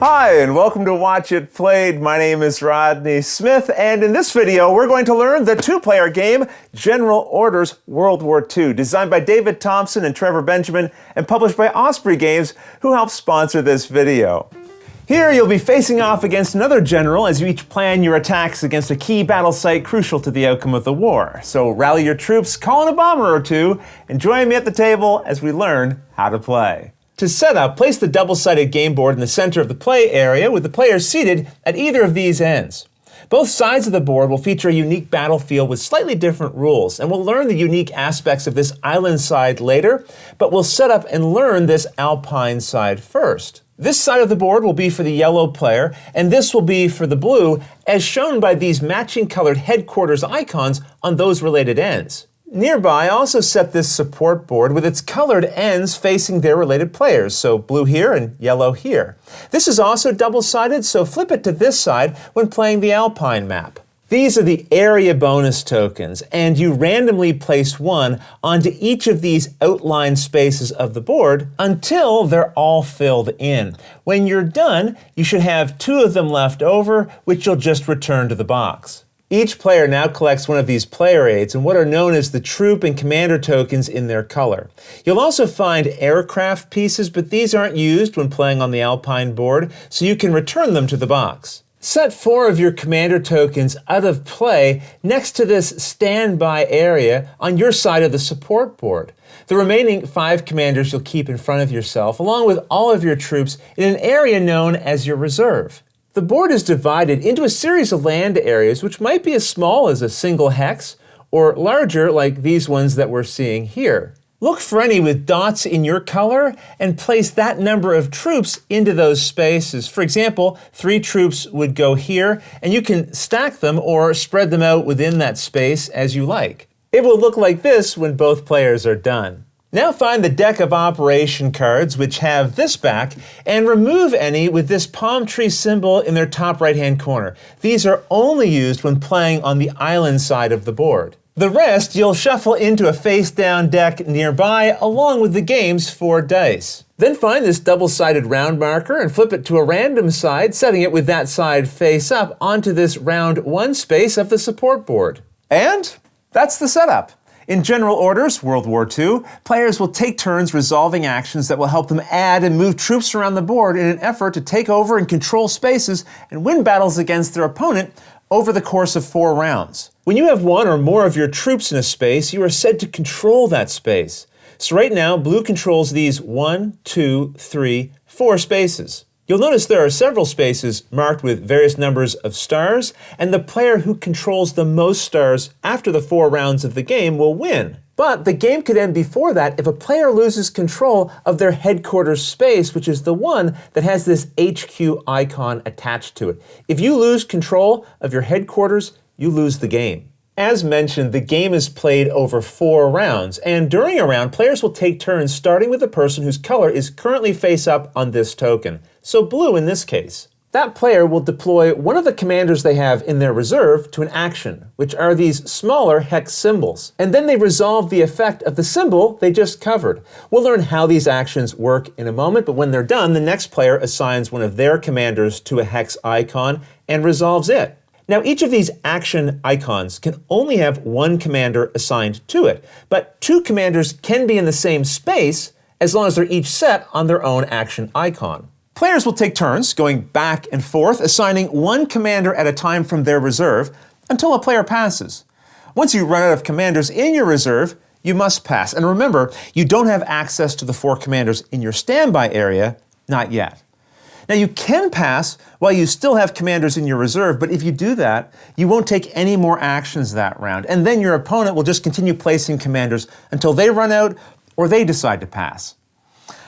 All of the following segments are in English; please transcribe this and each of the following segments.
Hi, and welcome to Watch It Played. My name is Rodney Smith, and in this video, we're going to learn the two-player game, General Orders World War II, designed by David Thompson and Trevor Benjamin, and published by Osprey Games, who helped sponsor this video. Here, you'll be facing off against another general as you each plan your attacks against a key battle site crucial to the outcome of the war. So rally your troops, call in a bomber or two, and join me at the table as we learn how to play. To set up, place the double-sided game board in the center of the play area with the players seated at either of these ends. Both sides of the board will feature a unique battlefield with slightly different rules, and we'll learn the unique aspects of this island side later, but we'll set up and learn this alpine side first. This side of the board will be for the yellow player, and this will be for the blue, as shown by these matching colored headquarters icons on those related ends. Nearby, I also set this support board with its colored ends facing their related players, so blue here and yellow here. This is also double-sided, so flip it to this side when playing the Alpine map. These are the area bonus tokens, and you randomly place one onto each of these outlined spaces of the board until they're all filled in. When you're done, you should have two of them left over, which you'll just return to the box. Each player now collects one of these player aids and what are known as the troop and commander tokens in their color. You'll also find aircraft pieces, but these aren't used when playing on the Alpine board, so you can return them to the box. Set 4 of your commander tokens out of play next to this standby area on your side of the support board. The remaining 5 commanders you'll keep in front of yourself, along with all of your troops, in an area known as your reserve. The board is divided into a series of land areas which might be as small as a single hex or larger like these ones that we're seeing here. Look for any with dots in your color and place that number of troops into those spaces. For example, 3 troops would go here, and you can stack them or spread them out within that space as you like. It will look like this when both players are done. Now find the deck of operation cards which have this back and remove any with this palm tree symbol in their top right-hand corner. These are only used when playing on the island side of the board. The rest you'll shuffle into a face-down deck nearby along with the game's 4 dice. Then find this double-sided round marker and flip it to a random side, setting it with that side face up onto this round 1 space of the support board. And that's the setup. In General Orders World War II, players will take turns resolving actions that will help them add and move troops around the board in an effort to take over and control spaces and win battles against their opponent over the course of 4 rounds. When you have 1 or more of your troops in a space, you are said to control that space. So right now, blue controls these 1, 2, 3, 4 spaces. You'll notice there are several spaces marked with various numbers of stars, and the player who controls the most stars after the 4 rounds of the game will win. But the game could end before that if a player loses control of their headquarters space, which is the one that has this HQ icon attached to it. If you lose control of your headquarters, you lose the game. As mentioned, the game is played over 4 rounds, and during a round, players will take turns starting with the person whose color is currently face up on this token. So blue in this case. That player will deploy one of the commanders they have in their reserve to an action, which are these smaller hex symbols. And then they resolve the effect of the symbol they just covered. We'll learn how these actions work in a moment, but when they're done, the next player assigns one of their commanders to a hex icon and resolves it. Now, each of these action icons can only have 1 commander assigned to it, but 2 commanders can be in the same space as long as they're each set on their own action icon. Players will take turns going back and forth, assigning 1 commander at a time from their reserve until a player passes. Once you run out of commanders in your reserve, you must pass. And remember, you don't have access to the 4 commanders in your standby area, not yet. Now you can pass while you still have commanders in your reserve, but if you do that, you won't take any more actions that round, and then your opponent will just continue placing commanders until they run out or they decide to pass.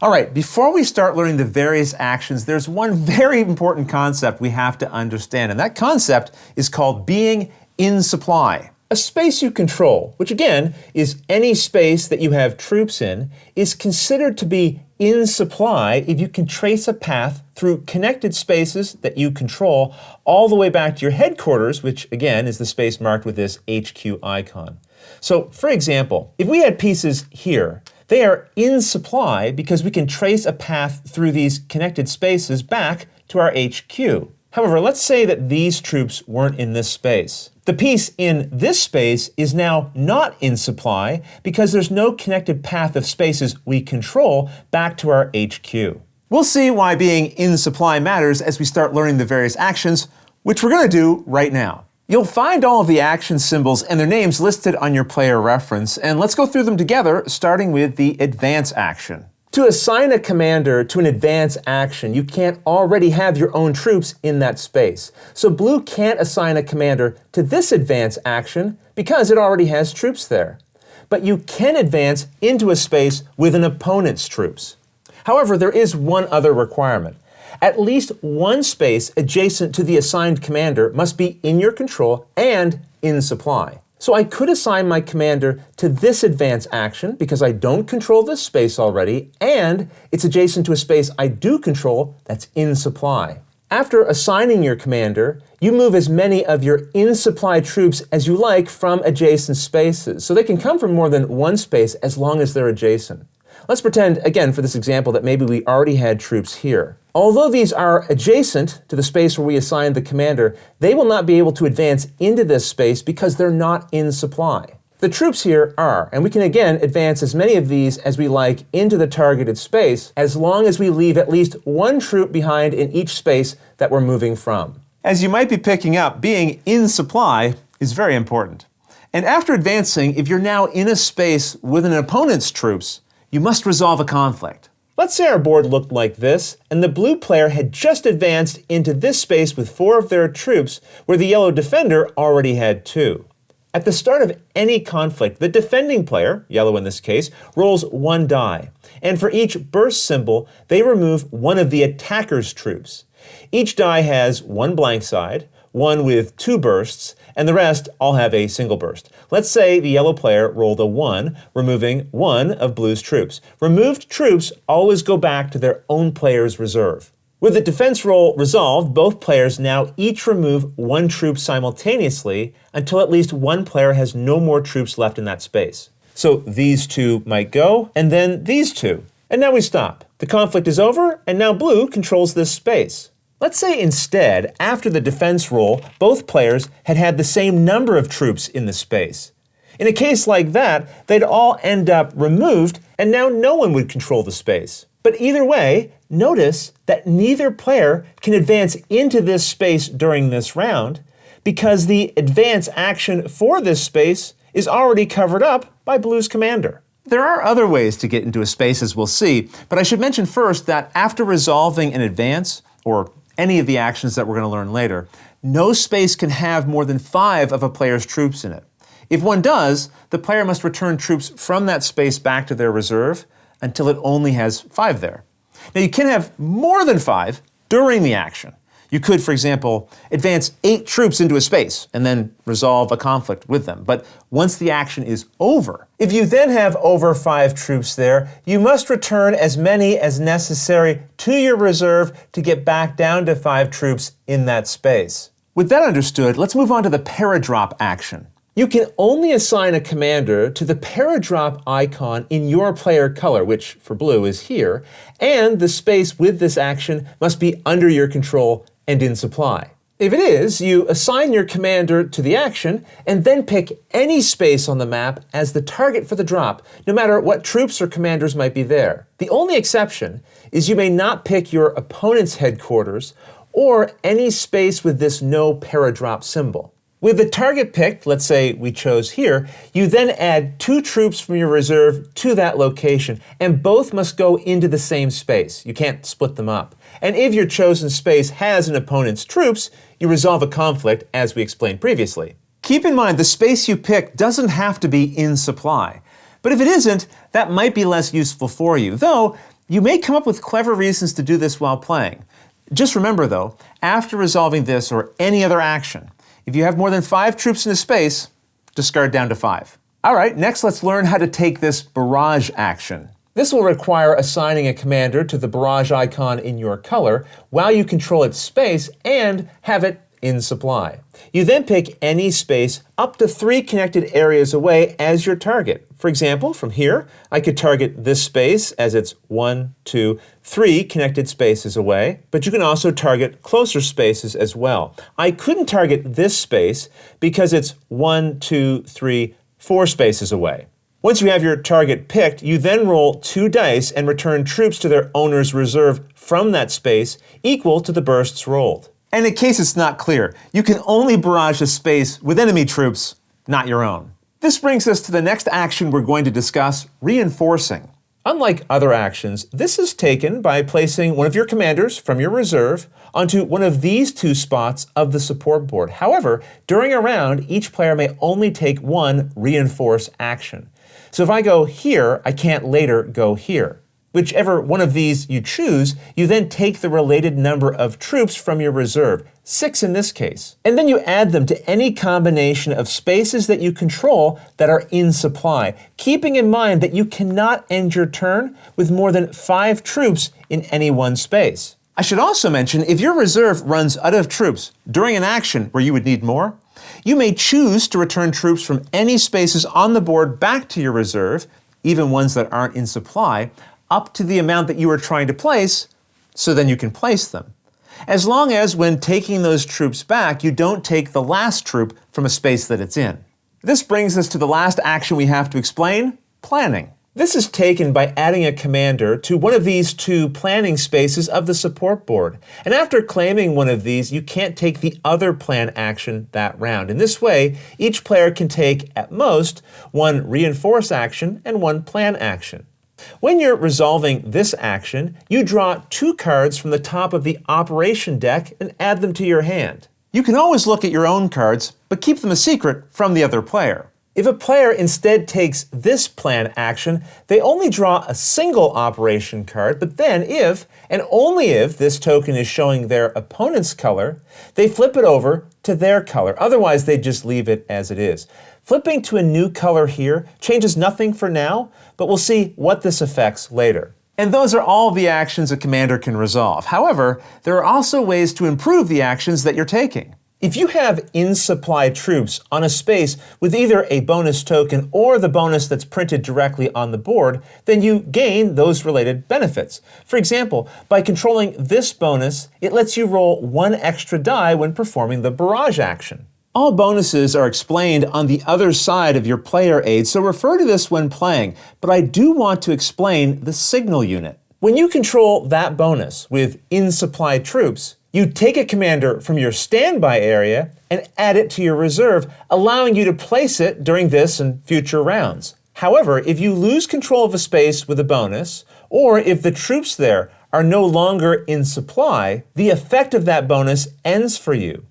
All right, before we start learning the various actions, there's one very important concept we have to understand, and that concept is called being in supply. A space you control, which again is any space that you have troops in, is considered to be in supply if you can trace a path through connected spaces that you control all the way back to your headquarters, which again is the space marked with this HQ icon. So for example, if we had pieces here, They are in supply because we can trace a path through these connected spaces back to our HQ. However, let's say that these troops weren't in this space. The piece in this space is now not in supply because there's no connected path of spaces we control back to our HQ. We'll see why being in supply matters as we start learning the various actions, which we're going to do right now. You'll find all of the action symbols and their names listed on your player reference, and let's go through them together, starting with the advance action. To assign a commander to an advance action, you can't already have your own troops in that space. So blue can't assign a commander to this advance action because it already has troops there. But you can advance into a space with an opponent's troops. However, there is one other requirement. At least one space adjacent to the assigned commander must be in your control and in supply. So I could assign my commander to this advance action because I don't control this space already, and it's adjacent to a space I do control that's in supply. After assigning your commander, you move as many of your in-supply troops as you like from adjacent spaces. So they can come from more than one space as long as they're adjacent. Let's pretend, again, for this example, that maybe we already had troops here. Although these are adjacent to the space where we assigned the commander, they will not be able to advance into this space because they're not in supply. The troops here are, and we can again advance as many of these as we like into the targeted space, as long as we leave at least one troop behind in each space that we're moving from. As you might be picking up, being in supply is very important. And after advancing, if you're now in a space with an opponent's troops, you must resolve a conflict. Let's say our board looked like this, and the blue player had just advanced into this space with 4 of their troops, where the yellow defender already had 2. At the start of any conflict, the defending player, yellow in this case, rolls 1 die. And for each burst symbol, they remove one of the attacker's troops. Each die has 1 blank side, 1 with 2 bursts, and the rest all have a single burst. Let's say the yellow player rolled a 1, removing 1 of blue's troops. Removed troops always go back to their own player's reserve. With the defense roll resolved, both players now each remove 1 troop simultaneously until at least one player has no more troops left in that space. So these 2 might go, and then these 2. And now we stop. The conflict is over, and now blue controls this space. Let's say instead, after the defense roll, both players had had the same number of troops in the space. In a case like that, they'd all end up removed, and now no one would control the space. But either way, notice that neither player can advance into this space during this round because the advance action for this space is already covered up by blue's commander. There are other ways to get into a space, as we'll see, but I should mention first that after resolving an advance, or any of the actions that we're going to learn later, no space can have more than 5 of a player's troops in it. If one does, the player must return troops from that space back to their reserve until it only has 5 there. Now you can have more than 5 during the action. You could, for example, advance 8 troops into a space and then resolve a conflict with them. But once the action is over, if you then have over 5 troops there, you must return as many as necessary to your reserve to get back down to 5 troops in that space. With that understood, let's move on to the Paradrop action. You can only assign a commander to the Paradrop icon in your player color, which for blue is here, and the space with this action must be under your control and in supply. If it is, you assign your commander to the action and then pick any space on the map as the target for the drop, no matter what troops or commanders might be there. The only exception is you may not pick your opponent's headquarters or any space with this no Paradrop symbol. With the target picked, let's say we chose here, you then add 2 troops from your reserve to that location, and both must go into the same space. You can't split them up. And if your chosen space has an opponent's troops, you resolve a conflict, as we explained previously. Keep in mind, the space you pick doesn't have to be in supply. But if it isn't, that might be less useful for you, though you may come up with clever reasons to do this while playing. Just remember, though, after resolving this or any other action, if you have more than 5 troops in a space, discard down to 5. All right, next let's learn how to take this Barrage action. This will require assigning a commander to the Barrage icon in your color while you control its space and have it in supply. You then pick any space up to 3 connected areas away as your target. For example, from here, I could target this space as it's 1, 2, 3 connected spaces away, but you can also target closer spaces as well. I couldn't target this space because it's 1, 2, 3, 4 spaces away. Once you have your target picked, you then roll 2 dice and return troops to their owner's reserve from that space equal to the bursts rolled. And in case it's not clear, you can only barrage a space with enemy troops, not your own. This brings us to the next action we're going to discuss, reinforcing. Unlike other actions, this is taken by placing one of your commanders from your reserve onto one of these 2 spots of the support board. However, during a round, each player may only take 1 reinforce action. So if I go here, I can't later go here. Whichever one of these you choose, you then take the related number of troops from your reserve, 6 in this case, and then you add them to any combination of spaces that you control that are in supply, keeping in mind that you cannot end your turn with more than 5 troops in any one space. I should also mention, if your reserve runs out of troops during an action where you would need more, you may choose to return troops from any spaces on the board back to your reserve, even ones that aren't in supply, up to the amount that you are trying to place, so then you can place them. As long as when taking those troops back, you don't take the last troop from a space that it's in. This brings us to the last action we have to explain, planning. This is taken by adding a commander to one of these 2 planning spaces of the support board. And after claiming one of these, you can't take the other plan action that round. In this way, each player can take, at most, 1 reinforce action and 1 plan action. When you're resolving this action, you draw 2 cards from the top of the operation deck and add them to your hand. You can always look at your own cards, but keep them a secret from the other player. If a player instead takes this plan action, they only draw a single operation card, but then if, and only if, this token is showing their opponent's color, they flip it over to their color. Otherwise, they just leave it as it is. Flipping to a new color here changes nothing for now, but we'll see what this affects later. And those are all the actions a commander can resolve. However, there are also ways to improve the actions that you're taking. If you have in-supply troops on a space with either a bonus token or the bonus that's printed directly on the board, then you gain those related benefits. For example, by controlling this bonus, it lets you roll 1 extra die when performing the Barrage action. All bonuses are explained on the other side of your player aid, so refer to this when playing, but I do want to explain the signal unit. When you control that bonus with in-supply troops, you take a commander from your standby area and add it to your reserve, allowing you to place it during this and future rounds. However, if you lose control of a space with a bonus, or if the troops there are no longer in supply, the effect of that bonus ends for you.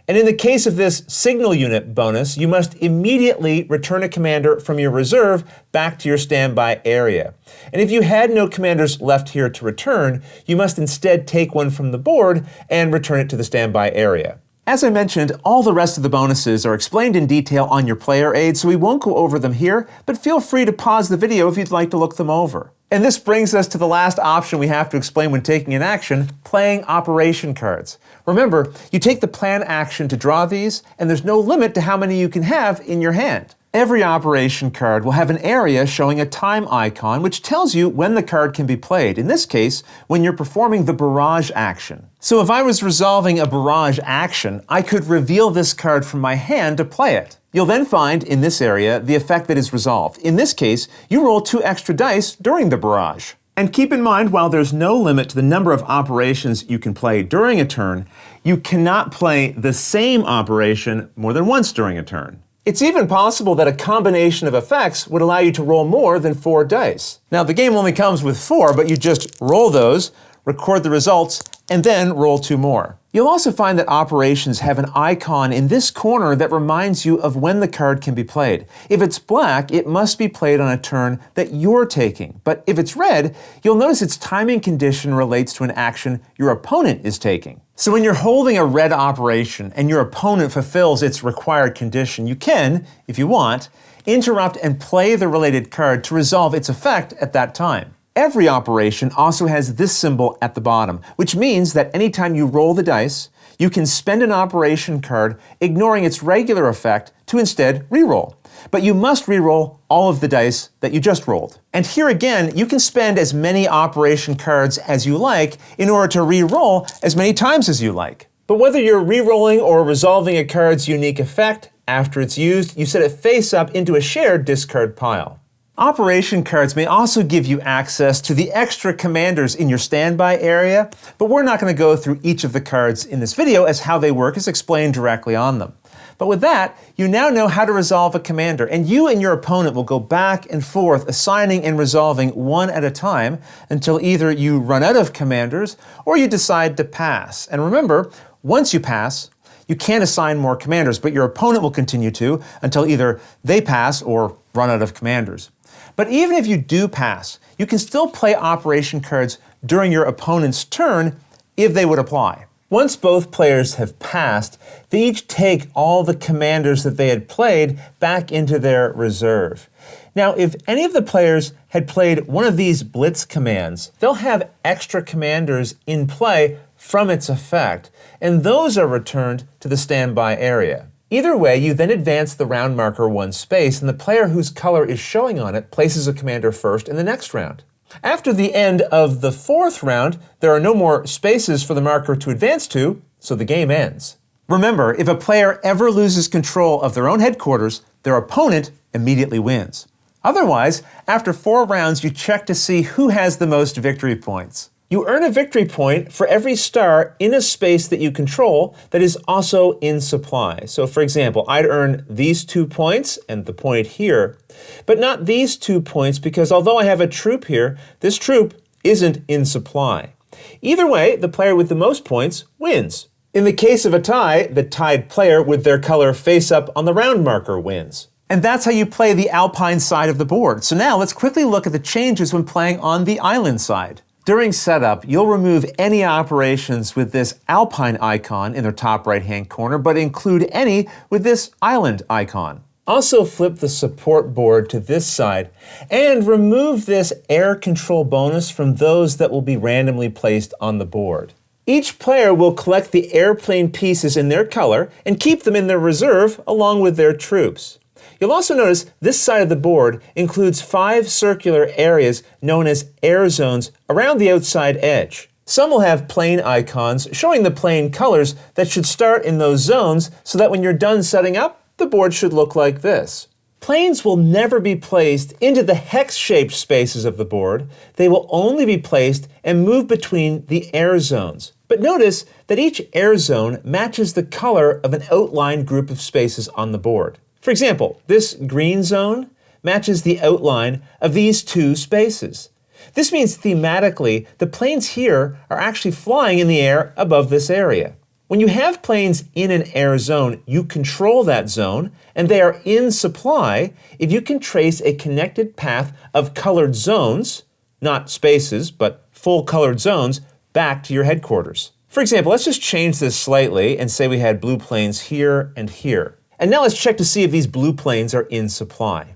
And in the case of this signal unit bonus, you must immediately return a commander from your reserve back to your standby area. And if you had no commanders left here to return, you must instead take one from the board and return it to the standby area. As I mentioned, all the rest of the bonuses are explained in detail on your player aid, so we won't go over them here, but feel free to pause the video if you'd like to look them over. And this brings us to the last option we have to explain when taking an action, playing operation cards. Remember, you take the plan action to draw these, and there's no limit to how many you can have in your hand. Every operation card will have an area showing a time icon, which tells you when the card can be played. In this case, when you're performing the Barrage action. So if I was resolving a Barrage action, I could reveal this card from my hand to play it. You'll then find in this area the effect that is resolved. In this case, you roll 2 extra dice during the Barrage. And keep in mind, while there's no limit to the number of operations you can play during a turn, you cannot play the same operation more than once during a turn. It's even possible that a combination of effects would allow you to roll more than 4 dice. Now, the game only comes with 4, but you just roll those, record the results, and then roll 2 more. You'll also find that operations have an icon in this corner that reminds you of when the card can be played. If it's black, it must be played on a turn that you're taking. But if it's red, you'll notice its timing condition relates to an action your opponent is taking. So when you're holding a red operation and your opponent fulfills its required condition, you can, if you want, interrupt and play the related card to resolve its effect at that time. Every operation also has this symbol at the bottom, which means that anytime you roll the dice, you can spend an operation card, ignoring its regular effect, to instead reroll. But you must reroll all of the dice that you just rolled. And here again, you can spend as many operation cards as you like in order to reroll as many times as you like. But whether you're rerolling or resolving a card's unique effect, after it's used, you set it face up into a shared discard pile. Operation cards may also give you access to the extra commanders in your standby area, but we're not going to go through each of the cards in this video, as how they work is explained directly on them. But with that, you now know how to resolve a commander, and you and your opponent will go back and forth assigning and resolving one at a time until either you run out of commanders or you decide to pass. And remember, once you pass, you can't assign more commanders, but your opponent will continue to until either they pass or run out of commanders. But even if you do pass, you can still play operation cards during your opponent's turn if they would apply. Once both players have passed, they each take all the commanders that they had played back into their reserve. Now, if any of the players had played one of these blitz commands, they'll have extra commanders in play from its effect, and those are returned to the standby area. Either way, you then advance the round marker one space, and the player whose color is showing on it places a commander first in the next round. After the end of the fourth round, there are no more spaces for the marker to advance to, so the game ends. Remember, if a player ever loses control of their own headquarters, their opponent immediately wins. Otherwise, after 4 rounds, you check to see who has the most victory points. You earn a victory point for every star in a space that you control that is also in supply. So for example, I'd earn these 2 points and the point here, but not these 2 points because although I have a troop here, this troop isn't in supply. Either way, the player with the most points wins. In the case of a tie, the tied player with their color face up on the round marker wins. And that's how you play the Alpine side of the board. So now let's quickly look at the changes when playing on the Island side. During setup, you'll remove any operations with this Alpine icon in the top right-hand corner, but include any with this Island icon. Also flip the support board to this side and remove this air control bonus from those that will be randomly placed on the board. Each player will collect the airplane pieces in their color and keep them in their reserve along with their troops. You'll also notice this side of the board includes 5 circular areas known as air zones around the outside edge. Some will have plane icons showing the plane colors that should start in those zones so that when you're done setting up, the board should look like this. Planes will never be placed into the hex-shaped spaces of the board. They will only be placed and move between the air zones. But notice that each air zone matches the color of an outlined group of spaces on the board. For example, this green zone matches the outline of these 2 spaces. This means thematically, the planes here are actually flying in the air above this area. When you have planes in an air zone, you control that zone, and they are in supply if you can trace a connected path of colored zones, not spaces, but full colored zones, back to your headquarters. For example, let's just change this slightly and say we had blue planes here and here. And now let's check to see if these blue planes are in supply.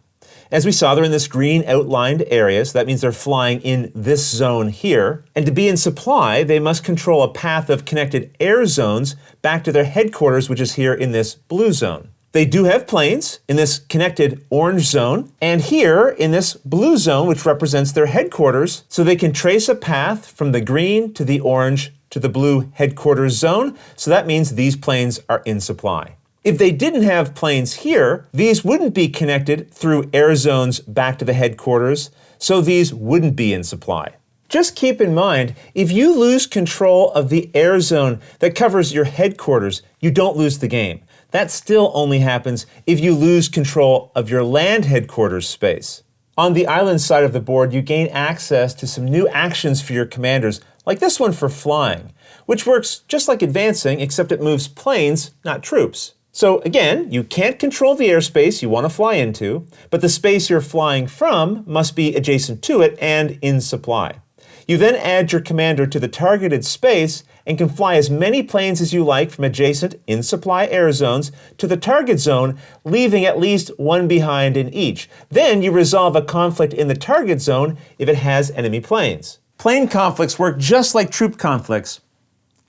As we saw, they're in this green outlined area, so that means they're flying in this zone here. And to be in supply, they must control a path of connected air zones back to their headquarters, which is here in this blue zone. They do have planes in this connected orange zone, and here in this blue zone, which represents their headquarters, so they can trace a path from the green to the orange to the blue headquarters zone, so that means these planes are in supply. If they didn't have planes here, these wouldn't be connected through air zones back to the headquarters, so these wouldn't be in supply. Just keep in mind, if you lose control of the air zone that covers your headquarters, you don't lose the game. That still only happens if you lose control of your land headquarters space. On the island side of the board, you gain access to some new actions for your commanders, like this one for flying, which works just like advancing, except it moves planes, not troops. So again, you can't control the airspace you want to fly into, but the space you're flying from must be adjacent to it and in supply. You then add your commander to the targeted space and can fly as many planes as you like from adjacent in-supply air zones to the target zone, leaving at least one behind in each. Then you resolve a conflict in the target zone if it has enemy planes. Plane conflicts work just like troop conflicts,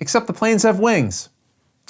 except the planes have wings.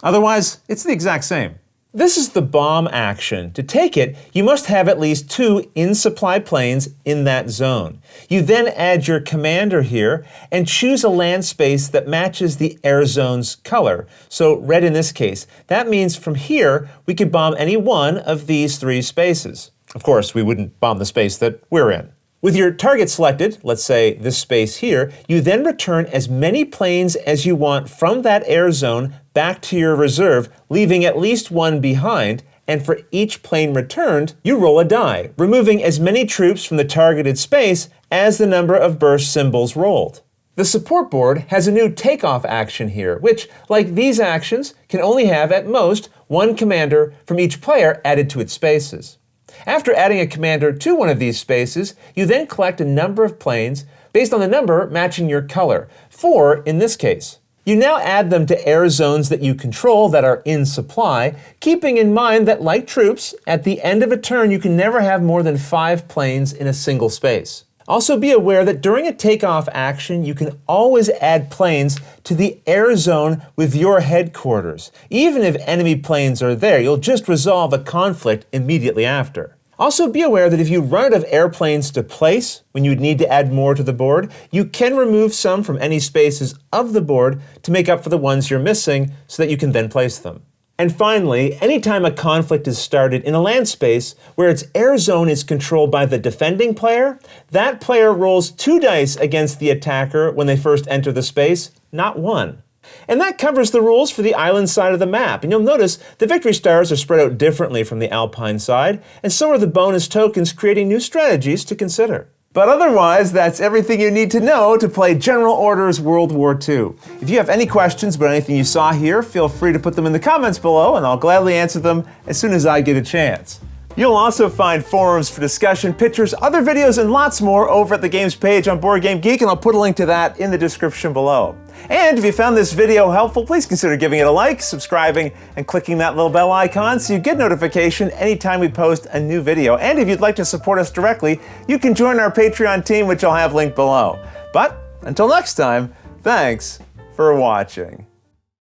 Otherwise, it's the exact same. This is the bomb action. To take it, you must have at least 2 in-supply planes in that zone. You then add your commander here and choose a land space that matches the air zone's color. So red in this case. That means from here, we could bomb any one of these 3 spaces. Of course, we wouldn't bomb the space that we're in. With your target selected, let's say this space here, you then return as many planes as you want from that air zone back to your reserve, leaving at least 1 behind, and for each plane returned, you roll a die, removing as many troops from the targeted space as the number of burst symbols rolled. The support board has a new takeoff action here, which, like these actions, can only have at most 1 commander from each player added to its spaces. After adding a commander to one of these spaces, you then collect a number of planes based on the number matching your color, 4 in this case. You now add them to air zones that you control that are in supply, keeping in mind that, like troops, at the end of a turn you can never have more than 5 planes in a single space. Also be aware that during a takeoff action, you can always add planes to the air zone with your headquarters. Even if enemy planes are there, you'll just resolve a conflict immediately after. Also be aware that if you run out of airplanes to place when you need to add more to the board, you can remove some from any spaces of the board to make up for the ones you're missing so that you can then place them. And finally, anytime a conflict is started in a land space where its air zone is controlled by the defending player, that player rolls 2 dice against the attacker when they first enter the space, not 1. And that covers the rules for the island side of the map. And you'll notice the victory stars are spread out differently from the alpine side, and so are the bonus tokens, creating new strategies to consider. But otherwise, that's everything you need to know to play General Orders World War II. If you have any questions about anything you saw here, feel free to put them in the comments below, and I'll gladly answer them as soon as I get a chance. You'll also find forums for discussion, pictures, other videos, and lots more over at the games page on Board Game Geek, and I'll put a link to that in the description below. And if you found this video helpful, please consider giving it a like, subscribing, and clicking that little bell icon so you get notification anytime we post a new video. And if you'd like to support us directly, you can join our Patreon team, which I'll have linked below. But until next time, thanks for watching.